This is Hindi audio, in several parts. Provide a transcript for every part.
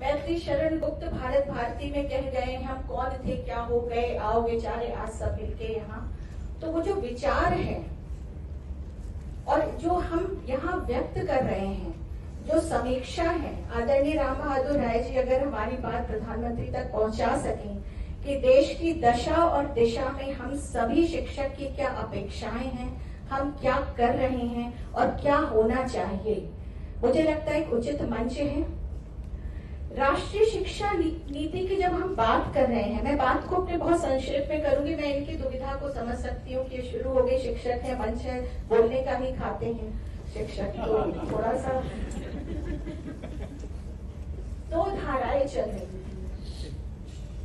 मैत्री शरण गुप्त भारत भारती में कह गए, हम कौन थे क्या हो गए, आओ बेचारे आज सब मिलके यहाँ। तो वो जो विचार है और जो हम यहाँ व्यक्त कर रहे हैं, जो समीक्षा है, आदरणीय राम बहादुर राय जी अगर हमारी बात प्रधानमंत्री तक पहुंचा सकें कि देश की दशा और दिशा में हम सभी शिक्षक की क्या अपेक्षाएं हैं, हम क्या कर रहे हैं और क्या होना चाहिए, मुझे लगता है एक उचित मंच है। राष्ट्रीय शिक्षा नीति की जब हम बात कर रहे हैं, मैं बात को अपने बहुत संक्षेप में करूंगी, मैं इनकी दुविधा को समझ सकती हूँ कि शुरू हो गए, शिक्षक है, मंच है, बोलने का ही खाते हैं शिक्षक, तो थोड़ा सा दो धाराएं चल रही थी।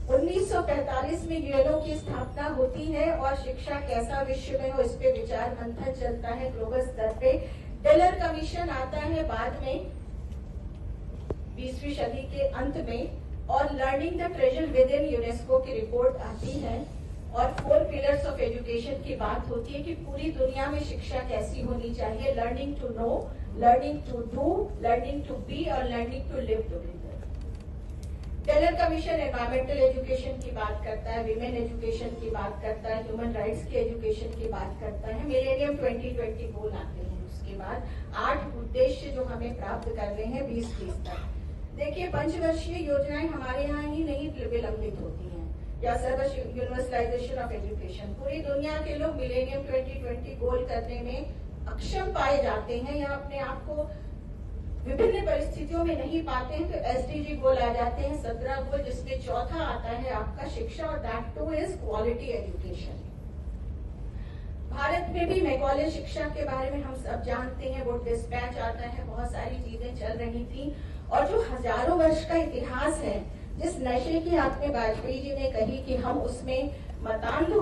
1945 में यूएनओ की स्थापना होती है और शिक्षा कैसा विश्व में हो इस पे विचार मंथन चलता है ग्लोबल स्तर पे। टेलर कमीशन आता है बाद में 20वीं सदी के अंत में, और learning the treasure with in UNESCO की रिपोर्ट आती है और 4 पिलर्स ऑफ एजुकेशन की बात होती है कि पूरी दुनिया में शिक्षा कैसी होनी चाहिए, learning to know, learning to do, learning to be और learning to live together. Taylor commission environmental education की बात करता है, विमेन एजुकेशन की बात करता है, ह्यूमन राइट्स की एजुकेशन की बात करता है, मिलेनियम 2020 गोल आते हैं, उसके बाद 8 उद्देश्य जो हमें प्राप्त करने हैं 2030 तक। देखिए, पंचवर्षीय योजनाएं हमारे यहाँ ही नहीं विलंबित होती हैं, या सर्वश यूनिवर्सलाइजेशन ऑफ एजुकेशन, पूरी दुनिया के लोग मिलेनियम 2020 गोल करने में अक्षम पाए जाते हैं या अपने आप को विभिन्न परिस्थितियों में नहीं पाते हैं, तो एसडीजी गोल आ जाते हैं 17 गोल, जिसमें चौथा आता है आपका शिक्षा, और that two is quality education. Bharat में भी मैकॉले शिक्षा के बारे में हम सब जानते हैं, वो डिस्पैच आता है, बहुत सारी चीजें चल रही थी, और जो हजारों वर्ष का इतिहास है, जिस नशे की आपने वाजपेयी जी ने कही कि हम उसमें मतान्ध